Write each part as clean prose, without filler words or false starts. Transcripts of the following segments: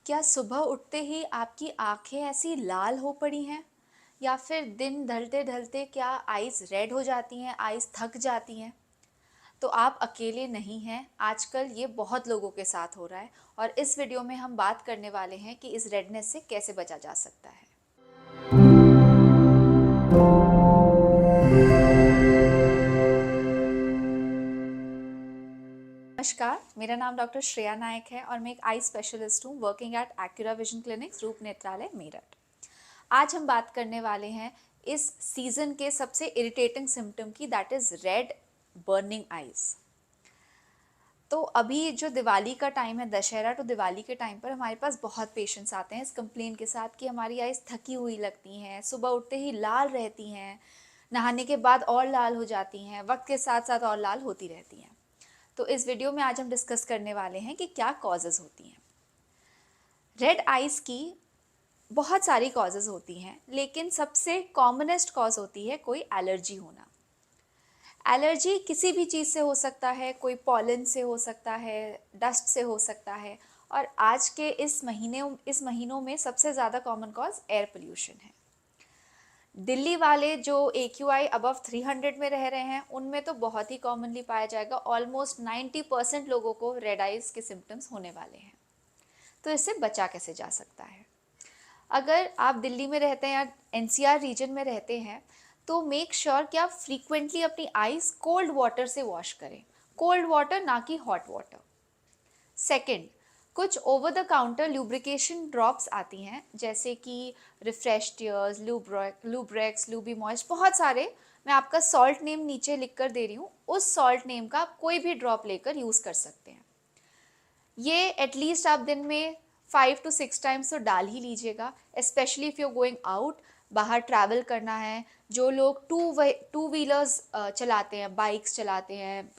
क्या सुबह उठते ही आपकी आंखें ऐसी लाल हो पड़ी हैं या फिर दिन ढलते ढलते क्या आईज रेड हो जाती हैं, आईज थक जाती हैं? तो आप अकेले नहीं हैं। आजकल ये बहुत लोगों के साथ हो रहा है और इस वीडियो में हम बात करने वाले हैं कि इस रेडनेस से कैसे बचा जा सकता है। नमस्कार, मेरा नाम डॉक्टर श्रेया नायक है और मैं एक आई स्पेशलिस्ट हूँ working at Acura vision clinics, रूप नेत्रालय, मेरठ। आज हम बात करने वाले हैं इस सीजन के सबसे इरिटेटिंग सिम्टम की, that is red burning eyes. तो अभी जो दिवाली का टाइम है, दशहरा टू दिवाली के टाइम पर हमारे पास बहुत पेशेंट्स आते हैं इस कंप्लेन के साथ कि हमारी आईज थकी हुई लगती हैं, सुबह उठते ही लाल रहती हैं, नहाने के बाद और लाल हो जाती हैं, वक्त के साथ साथ और लाल होती रहती हैं। तो इस वीडियो में आज हम डिस्कस करने वाले हैं कि क्या कॉजेज़ होती हैं। रेड आइज़ की बहुत सारी कॉजेज़ होती हैं, लेकिन सबसे कॉमनेस्ट कॉज होती है कोई एलर्जी होना। एलर्जी किसी भी चीज़ से हो सकता है, कोई पॉलन से हो सकता है, डस्ट से हो सकता है, और आज के इस महीनों में सबसे ज़्यादा कॉमन कॉज एयर पोल्यूशन है। दिल्ली वाले जो AQI अबव 300 में रह रहे हैं, उनमें तो बहुत ही कॉमनली पाया जाएगा। ऑलमोस्ट 90% लोगों को रेड आइज़ के सिम्टम्स होने वाले हैं। तो इससे बचा कैसे जा सकता है? अगर आप दिल्ली में रहते हैं या NCR रीजन में रहते हैं, तो मेक श्योर कि आप फ्रीक्वेंटली अपनी आइज़ कोल्ड वाटर से वॉश करें। कोल्ड वाटर, ना कि हॉट वाटर। सेकंड, कुछ over the counter lubrication drops आती हैं, जैसे कि रिफ्रेश टीयर्स, लूब्रेक्स, लूबी मॉइस्ट, बहुत सारे। मैं आपका सॉल्ट नेम नीचे लिख कर दे रही हूँ, उस सॉल्ट नेम का आप कोई भी ड्रॉप लेकर यूज़ कर सकते हैं। ये एटलीस्ट आप दिन में 5 to 6 टाइम्स तो डाल ही लीजिएगा, specially if you going out, बाहर ट्रैवल करना है। जो लोग टू व्हीलर्स चलाते हैं, बाइक्स चलाते हैं,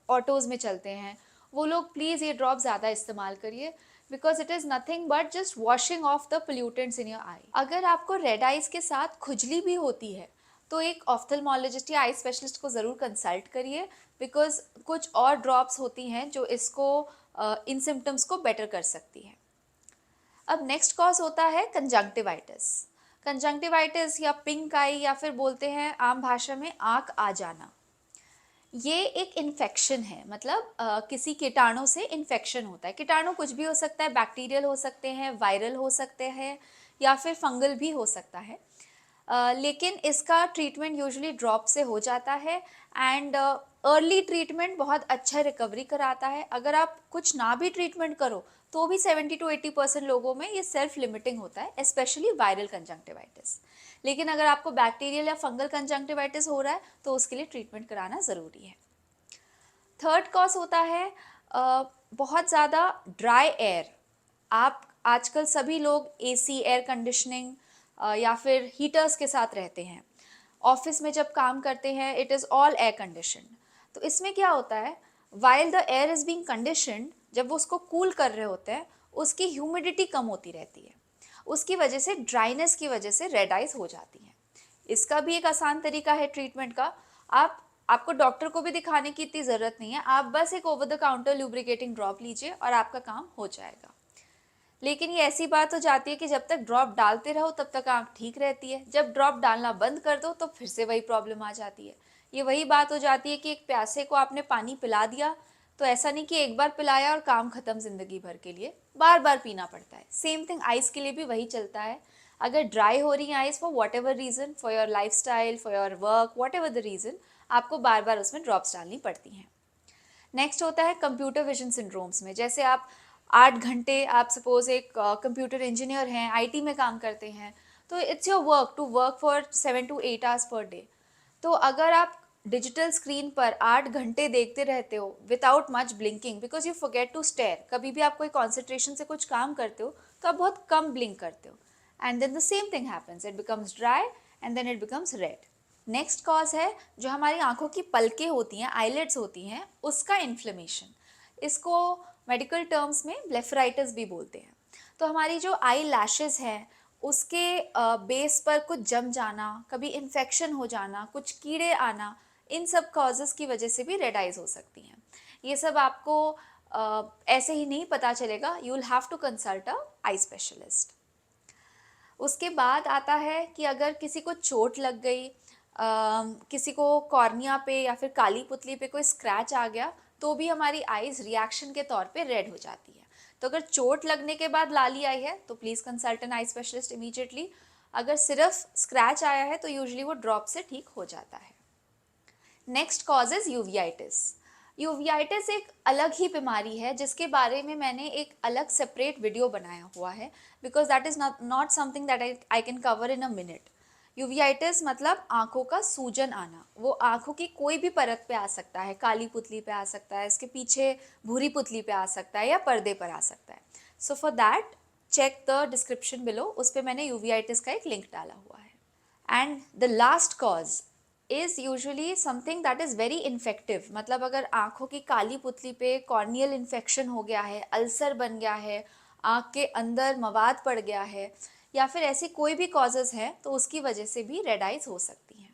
ऑटोज़ में चलते हैं, वो लोग प्लीज़ ये ड्रॉप ज़्यादा इस्तेमाल करिए, because it is nothing but just washing off the pollutants in your eye. अगर आपको रेड आइज़ के साथ खुजली भी होती है, तो एक ऑफ्थल्मोलॉजिस्ट या आई स्पेशलिस्ट को ज़रूर कंसल्ट करिए, बिकॉज कुछ और ड्रॉप्स होती हैं जो इसको इन सिम्टम्स को बेटर कर सकती है। अब नेक्स्ट कॉज होता है कंजंक्टिवाइटिस। कंजंक्टिवाइटिस या पिंक आई, या फिर बोलते हैं आम भाषा में आँख आ जाना। ये एक इन्फेक्शन है, मतलब किसी कीटाणु से इन्फेक्शन होता है। कीटाणु कुछ भी हो सकता है, बैक्टीरियल हो सकते हैं, वायरल हो सकते हैं, या फिर फंगल भी हो सकता है। लेकिन इसका ट्रीटमेंट यूजुअली ड्रॉप से हो जाता है, एंड अर्ली ट्रीटमेंट बहुत अच्छा रिकवरी कराता है। अगर आप कुछ ना भी ट्रीटमेंट करो तो भी 70 to 80% लोगों में ये सेल्फ लिमिटिंग होता है, स्पेशली वायरल कंजंक्टिवाइटिस। लेकिन अगर आपको बैक्टीरियल या फंगल कंजंक्टिवाइटिस हो रहा है तो उसके लिए ट्रीटमेंट कराना ज़रूरी है। थर्ड कॉज होता है बहुत ज़्यादा ड्राई एयर। आप आजकल सभी लोग AC, एयर कंडीशनिंग या फिर हीटर्स के साथ रहते हैं। ऑफिस में जब काम करते हैं, it is all air condition. तो इसमें क्या होता है, while the air is being conditioned, जब वो उसको कूल कर रहे होते हैं, उसकी ह्यूमिडिटी कम होती रहती है। उसकी वजह से, ड्राइनेस की वजह से रेड आइज हो जाती हैं। इसका भी एक आसान तरीका है ट्रीटमेंट का। आपको डॉक्टर को भी दिखाने की इतनी ज़रूरत नहीं है, आप बस एक over the counter lubricating drop लीजिए और आपका काम हो जाएगा। लेकिन ये ऐसी बात हो जाती है कि जब तक ड्रॉप डालते रहो तब तक आँख ठीक रहती है, जब ड्रॉप डालना बंद कर दो तो फिर से वही प्रॉब्लम आ जाती है। ये वही बात हो जाती है कि एक प्यासे को आपने पानी पिला दिया, तो ऐसा नहीं कि एक बार पिलाया और काम खत्म ज़िंदगी भर के लिए, बार बार पीना पड़ता है। सेम थिंग आइस के लिए भी वही चलता है। अगर ड्राई हो रही है ice for what ever reason, for your life style, for your work, what ever the reason, आपको बार बार उसमें ड्रॉप्स डालनी पड़ती हैं। नेक्स्ट होता है कंप्यूटर विजन सिंड्रोम्स में। जैसे आप 8 घंटे, आप सपोज एक कंप्यूटर इंजीनियर हैं, IT में काम करते हैं, तो it's your work to work for 7 to 8 hours per day. तो अगर आप डिजिटल स्क्रीन पर 8 घंटे देखते रहते हो without much blinking, because you forget to stare, कभी भी आप कोई कॉन्सेंट्रेशन से कुछ काम करते हो तो आप बहुत कम ब्लिंक करते हो, and then the same thing happens, it becomes dry and then it becomes red. Next cause है जो हमारी आंखों की पलकें होती हैं, आईलिड्स होती हैं, उसका इन्फ्लेमेशन। इसको मेडिकल टर्म्स में ब्लेफराइटिस भी बोलते हैं। तो हमारी जो आई लैशेस हैं, उसके बेस पर कुछ जम जाना, कभी इन्फेक्शन हो जाना, कुछ कीड़े आना, इन सब कॉजेज़ की वजह से भी रेड आइज़ हो सकती हैं। ये सब आपको ऐसे ही नहीं पता चलेगा, you will have to consult a eye specialist. उसके बाद आता है कि अगर किसी को चोट लग गई, किसी को कॉर्निया पे या फिर काली पुतली पे कोई स्क्रैच आ गया, तो भी हमारी आईज रिएक्शन के तौर पे रेड हो जाती है। तो अगर चोट लगने के बाद लाली आई है तो please consult N eye specialist immediately. अगर सिर्फ स्क्रैच आया है तो यूजुअली वो ड्रॉप से ठीक हो जाता है। Next cause is uveitis. Uveitis एक अलग ही बीमारी है जिसके बारे में मैंने एक अलग सेपरेट वीडियो बनाया हुआ है, because that is not something that I can cover in a minute. Uveitis मतलब आंखों का सूजन आना। वो आंखों की कोई भी परत पे आ सकता है, काली पुतली पे आ सकता है, इसके पीछे भूरी पुतली पे आ सकता है, या पर्दे पर आ सकता है। So for that check the description below, उस पर मैंने यूवियाइटिस का एक लिंक डाला हुआ है। And the last cause is usually something that is very infective. मतलब अगर आंखों की काली पुतली पे कॉर्नियल इन्फेक्शन हो गया है, अल्सर बन गया है, आंख के अंदर मवाद पड़ गया है, या फिर ऐसी कोई भी कॉजेज़ है, तो उसकी वजह से भी रेड आइज हो सकती हैं।